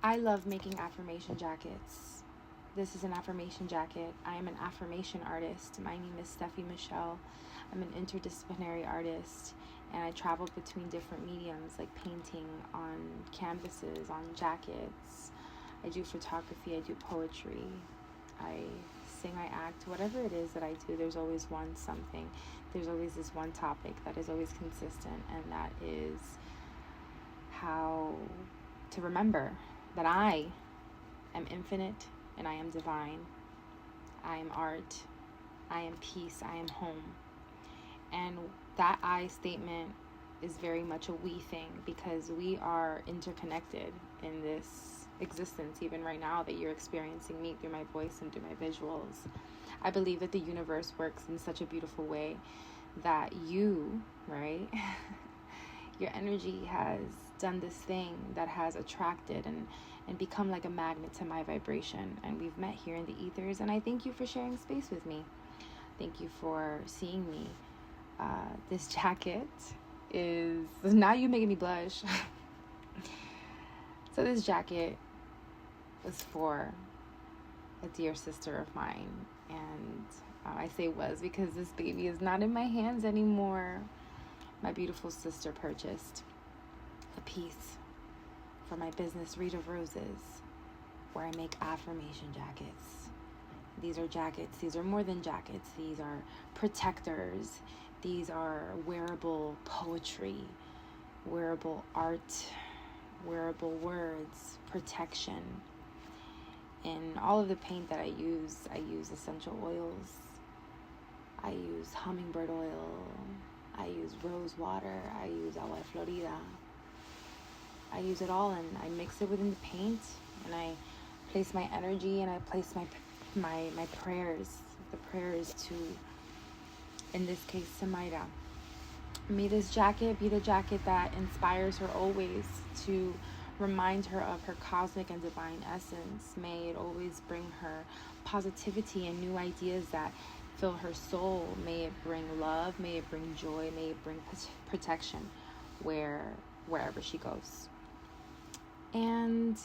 I love making affirmation jackets. This is an affirmation jacket. I am an affirmation artist. My name is Steffi Michelle. I'm an interdisciplinary artist, and I travel between different mediums like painting on canvases, on jackets. I do photography, I do poetry, I sing, I act, whatever it is that I do, there's always something. There's always this one topic that is always consistent, and that is how to remember that I am infinite and I am divine. I am art. I am peace. I am home. And that I statement is very much a we thing, because we are interconnected in this existence, even right now that you're experiencing me through my voice and through my visuals. I believe that the universe works in such a beautiful way that you, right, your energy has done this thing that has attracted and become like a magnet to my vibration. And we've met here in the ethers, and I thank you for sharing space with me. Thank you for seeing me. This jacket is, now you're making me blush. So this jacket was for a dear sister of mine, and I say was because this baby is not in my hands anymore. My beautiful sister purchased a piece for my business, Readerofroses, where I make affirmation jackets. These are jackets. These are more than jackets. These are protectors. These are wearable poetry, wearable art, wearable words, protection. And all of the paint that I use essential oils. I use hummingbird oil. I use rose water. I use agua florida. I use it all, and I mix it within the paint, and I place my energy, and I place my prayers. The prayers to, in this case, to Mayra. May this jacket be the jacket that inspires her always, to remind her of her cosmic and divine essence. May it always bring her positivity and new ideas that fill her soul. May it bring love. May it bring joy. May it bring protection wherever she goes. And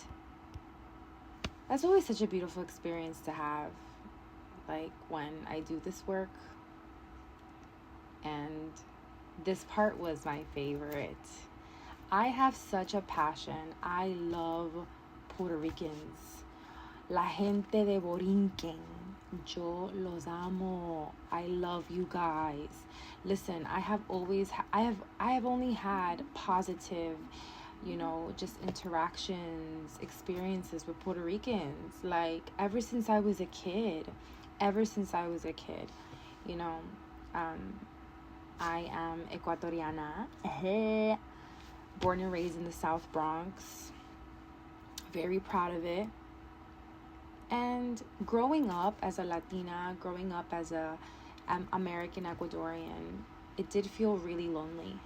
that's always such a beautiful experience to have, like when I do this work. And this part was my favorite. I have such a passion. I love Puerto Ricans. La gente de Borinquen. Yo los amo. I love you guys. Listen, I have only had positive, just interactions, experiences with Puerto Ricans, like ever since I was a kid. I am Ecuatoriana, born and raised in the South Bronx, very proud of it. And growing up as a Latina, growing up as a American Ecuadorian, it did feel really lonely,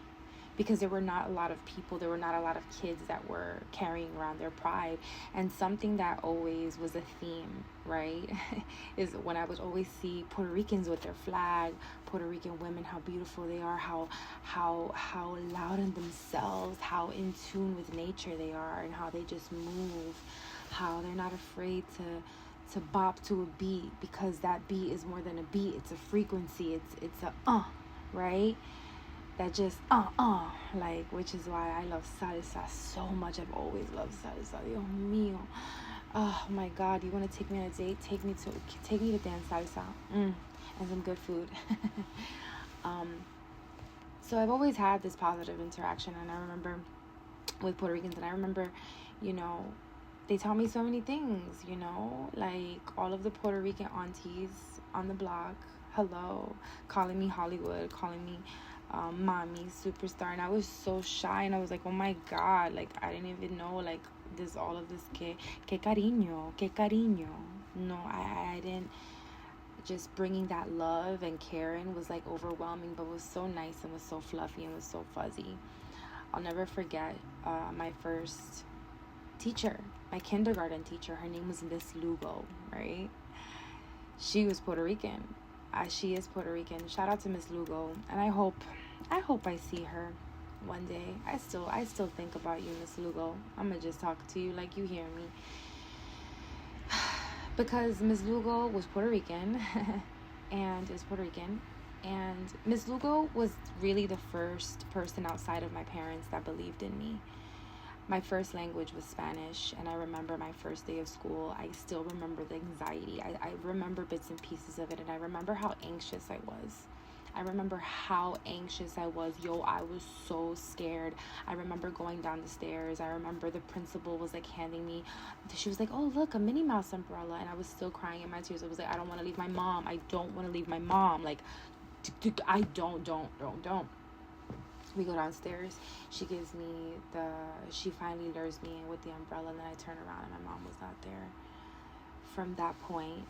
because there were not a lot of people, there were not a lot of kids that were carrying around their pride. And something that always was a theme, right, is when I would always see Puerto Ricans with their flag, Puerto Rican women, how beautiful they are, how loud in themselves, how in tune with nature they are, and how they just move, how they're not afraid to bop to a beat, because that beat is more than a beat, it's a frequency, it's a right? That just like, which is why I love salsa so much. I've always loved salsa. Dios mío. Oh my God, you want to take me on a date? Take me to dance salsa and some good food. So I've always had this positive interaction, and I remember with Puerto Ricans, and I remember, they taught me so many things, like all of the Puerto Rican aunties on the block, hello, calling me Hollywood, calling me mommy, superstar. And I was so shy, and I was like, oh my God, like I didn't even know, like there's all of this que cariño. No, I didn't. Just bringing that love and caring was like overwhelming, but was so nice and was so fluffy and was so fuzzy. I'll never forget my first teacher, my kindergarten teacher. Her name was Miss Lugo, right? She was Puerto Rican. She is Puerto Rican. Shout out to Miss Lugo, and I hope I see her one day. I still think about you, Miss Lugo. I'm gonna just talk to you like you hear me. Because Miss Lugo was Puerto Rican, and Miss Lugo was really the first person outside of my parents that believed in me. My first language was Spanish, and I remember my first day of school. I still remember the anxiety. I remember bits and pieces of it, and I remember how anxious I was. I remember how anxious I was. I was so scared. I remember going down the stairs. I remember the principal was like handing me, she was like, oh, look, a Minnie Mouse umbrella. And I was still crying in my tears. I was like, I don't want to leave my mom. I don't want to leave my mom. Like, I don't. We go downstairs. She finally lures me in with the umbrella, and then I turn around and my mom was not there. From that point,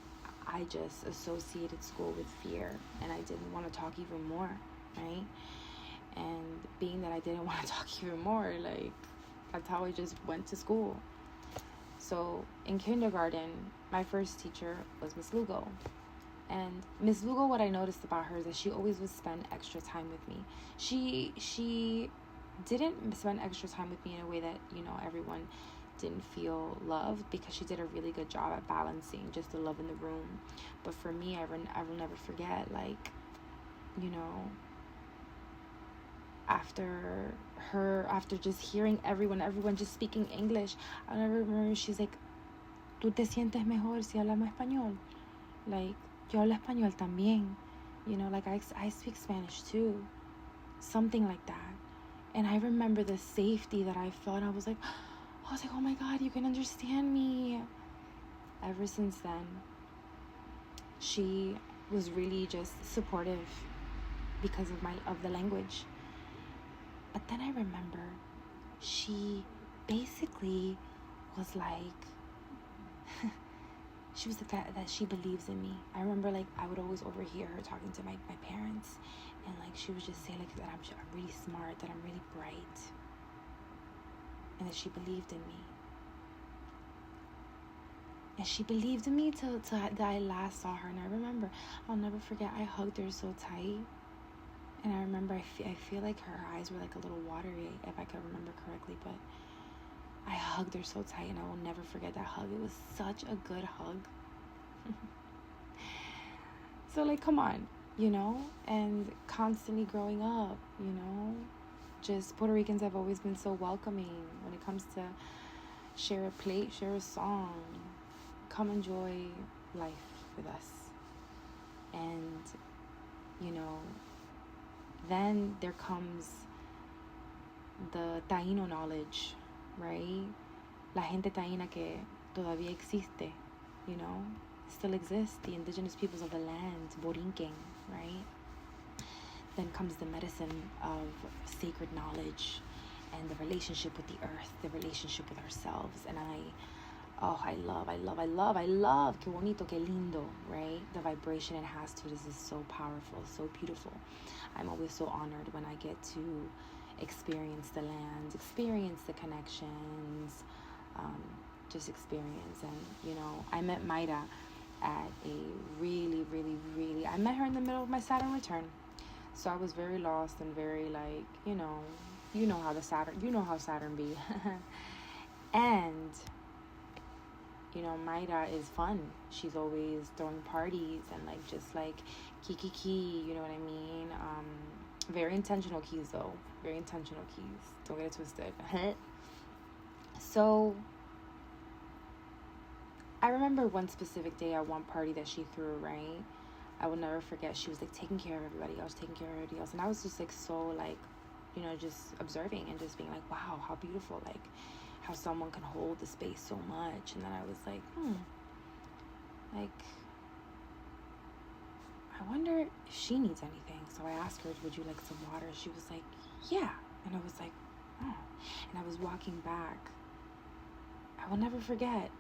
I just associated school with fear, and I didn't want to talk even more, right? And being that I didn't want to talk even more, like, that's how I just went to school. So in kindergarten, my first teacher was Miss Lugo. And Miss Lugo, what I noticed about her is that she always would spend extra time with me. She didn't spend extra time with me in a way that, everyone didn't feel loved, because she did a really good job at balancing just the love in the room. But for me, I will never forget, like, after just hearing everyone just speaking English, I'll never remember, she's like, ¿Tú te sientes mejor si hablamos español? Like, yo hablo español también. Like, I speak Spanish too. Something like that. And I remember the safety that I felt. I was like, oh my God, you can understand me. Ever since then, she was really just supportive because of the language. But then I remember she basically was like, she was like that she believes in me. I remember, like, I would always overhear her talking to my parents, and like she would just say like that I'm really smart, that I'm really bright, and that she believed in me. And she believed in me till that I last saw her. And I remember, I'll never forget, I hugged her so tight. And I remember I feel like her eyes were like a little watery, if I could remember correctly, but I hugged her so tight, and I will never forget that hug. It was such a good hug. So, like, come on, and constantly growing up, just Puerto Ricans have always been so welcoming when it comes to share a plate, share a song, come enjoy life with us. And, then there comes the Taíno knowledge, right? La gente taína que todavía existe, still exists, the indigenous peoples of the land, Borinquen, right? Then comes the medicine of sacred knowledge and the relationship with the earth, the relationship with ourselves. And I love, que bonito, que lindo, right? The vibration it has to this is so powerful, so beautiful. I'm always so honored when I get to experience the land, experience the connections, just experience. And, I met Mayra at a really, really, really, I met her in the middle of my Saturn return. So I was very lost and very like, how Saturn be. And, Mayra is fun. She's always throwing parties and like, just like kiki, you know what I mean? Very intentional keys though. Very intentional keys. Don't get it twisted. So I remember one specific day at one party that she threw, right? I will never forget. She was like taking care of everybody. I was taking care of everybody else. And I was just like so like, just observing and just being like, wow, how beautiful. Like how someone can hold the space so much. And then I was like, like, I wonder if she needs anything. So I asked her, would you like some water? She was like, yeah. And I was like, oh. And I was walking back. I will never forget.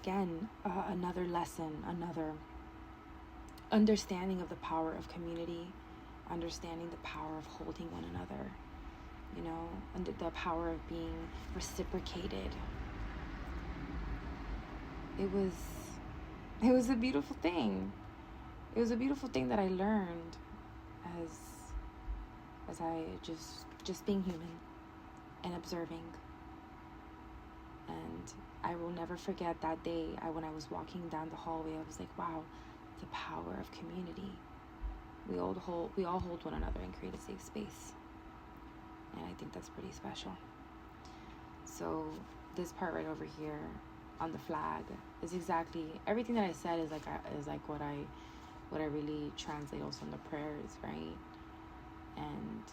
Again, another lesson, another understanding of the power of community, understanding the power of holding one another, and the power of being reciprocated. It was a beautiful thing. It was a beautiful thing that I learned as as I just being human and observing. And I will never forget that day when I was walking down the hallway. I was like, wow, the power of community. We all hold one another and create a safe space. And I think that's pretty special. So this part right over here on the flag is exactly everything that I said is like what I really translate also in the prayers, right? And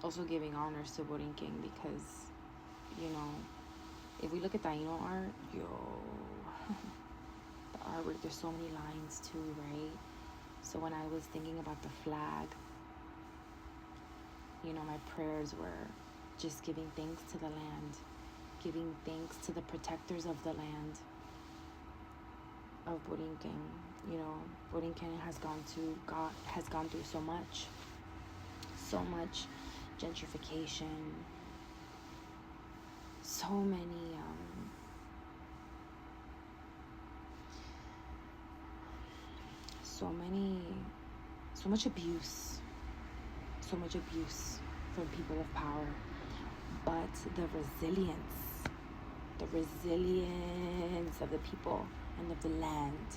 also giving honors to Borinquen, because, you know, if we look at Taino art, the artwork, there's so many lines too, right? So when I was thinking about the flag, you know, my prayers were just giving thanks to the land, giving thanks to the protectors of the land of Borinquen. You know, Borinquen has gone through so much gentrification, so much abuse from people of power. But the resilience of the people and of the land,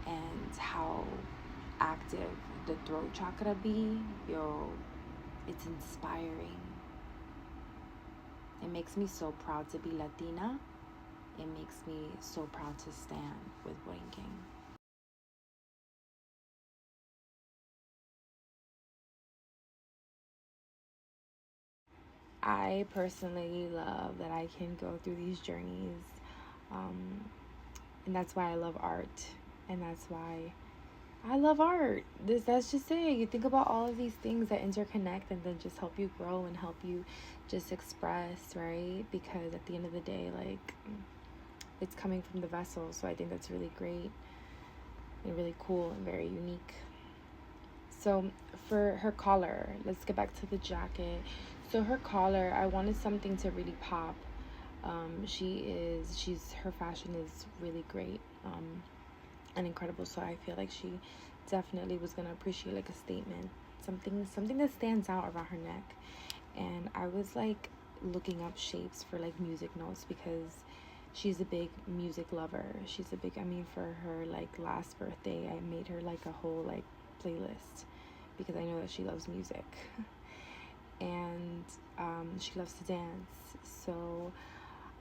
and how active the throat chakra be, it's inspiring. It makes me so proud to be Latina. It makes me so proud to stand with Borinquen. I personally love that I can go through these journeys, and that's why I love art, and that's why I love art. That's just it. You think about all of these things that interconnect and then just help you grow and help you just express, right? Because at the end of the day, like, it's coming from the vessel, so I think that's really great and really cool and very unique. So for her collar, let's get back to the jacket. So her collar, I wanted something to really pop. Her fashion is really great, and incredible. So I feel like she definitely was gonna appreciate like a statement, something that stands out around her neck. And I was like looking up shapes for like music notes, because she's a big music lover. For her like last birthday, I made her like a whole like playlist, because I know that she loves music. And she loves to dance, so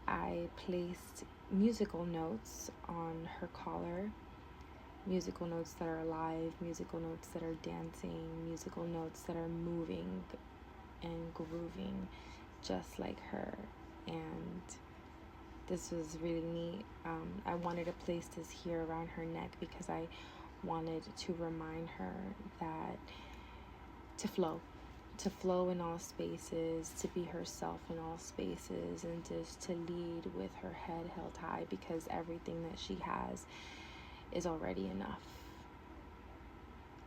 I placed musical notes on her collar, musical notes that are alive, musical notes that are dancing, musical notes that are moving and grooving just like her. And this was really neat. I wanted to place this here around her neck because I wanted to remind her that to flow in all spaces, to be herself in all spaces, and just to lead with her head held high, because everything that she has is already enough.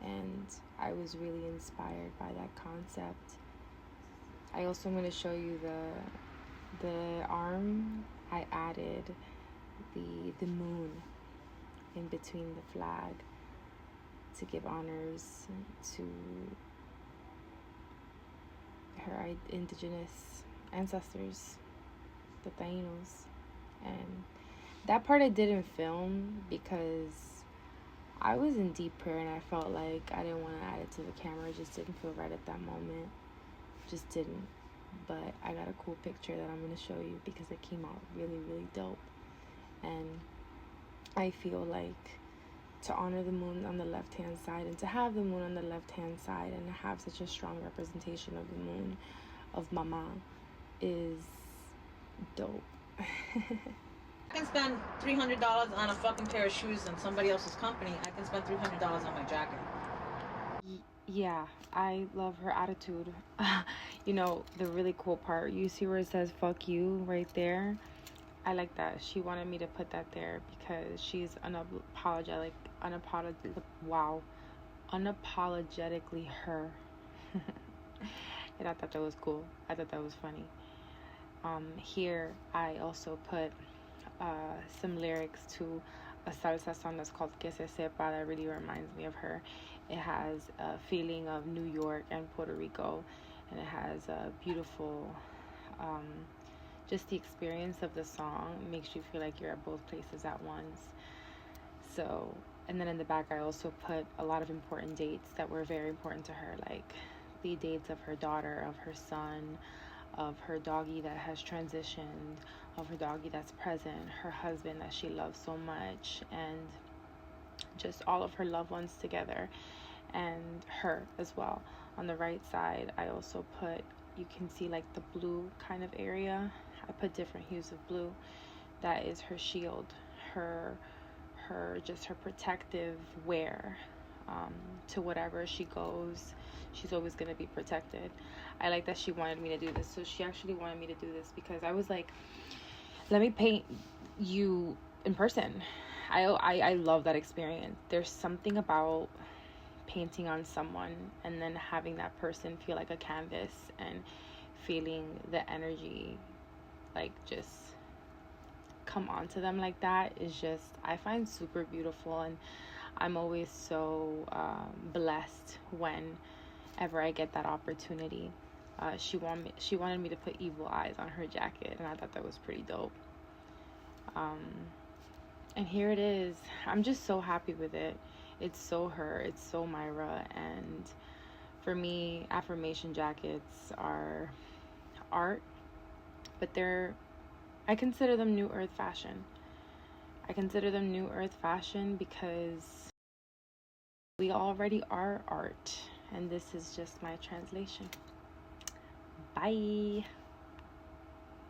And I was really inspired by that concept. I also am going to show you the arm. I added the moon in between the flag to give honors to her indigenous ancestors, the Tainos. And that part I didn't film because I was in deep prayer and I felt like I didn't want to add it to the camera. It just didn't feel right at that moment. Just didn't. But I got a cool picture that I'm going to show you because it came out really, really dope. And I feel like to honor the moon on the left-hand side, and to have the moon on the left-hand side and have such a strong representation of the moon, of Mama, is dope. I can spend $300 on a fucking pair of shoes in somebody else's company. I can spend $300 on my jacket. Yeah, I love her attitude. You know, the really cool part, you see where it says fuck you right there? I like that. She wanted me to put that there because she's unapologetically her. And I thought that was cool. I thought that was funny. Here I also put some lyrics to a salsa song that's called Que Se Sepa that really reminds me of her. It has a feeling of New York and Puerto Rico, and it has a beautiful, just the experience of the song makes you feel like you're at both places at once. So, and then in the back I also put a lot of important dates that were very important to her, like the dates of her daughter, of her son, of her doggy that has transitioned, of her doggy that's present, her husband that she loves so much, and just all of her loved ones together, and her as well. On the right side, I also put, you can see like the blue kind of area. I put different hues of blue. That is her shield, her just her protective wear. To whatever she goes, she's always going to be protected. I like that she wanted me to do this. So she actually wanted me to do this because I was like, let me paint you in person. I love that experience. There's something about painting on someone and then having that person feel like a canvas and feeling the energy like just come onto them like that is just, I find super beautiful. And I'm always so blessed whenever I get that opportunity. She wanted me to put evil eyes on her jacket, and I thought that was pretty dope. And here it is. I'm just so happy with it. It's so her, it's so Mayra, and for me, affirmation jackets are art, but I consider them new earth fashion. I consider them new earth fashion because we already are art, and this is just my translation. Bye.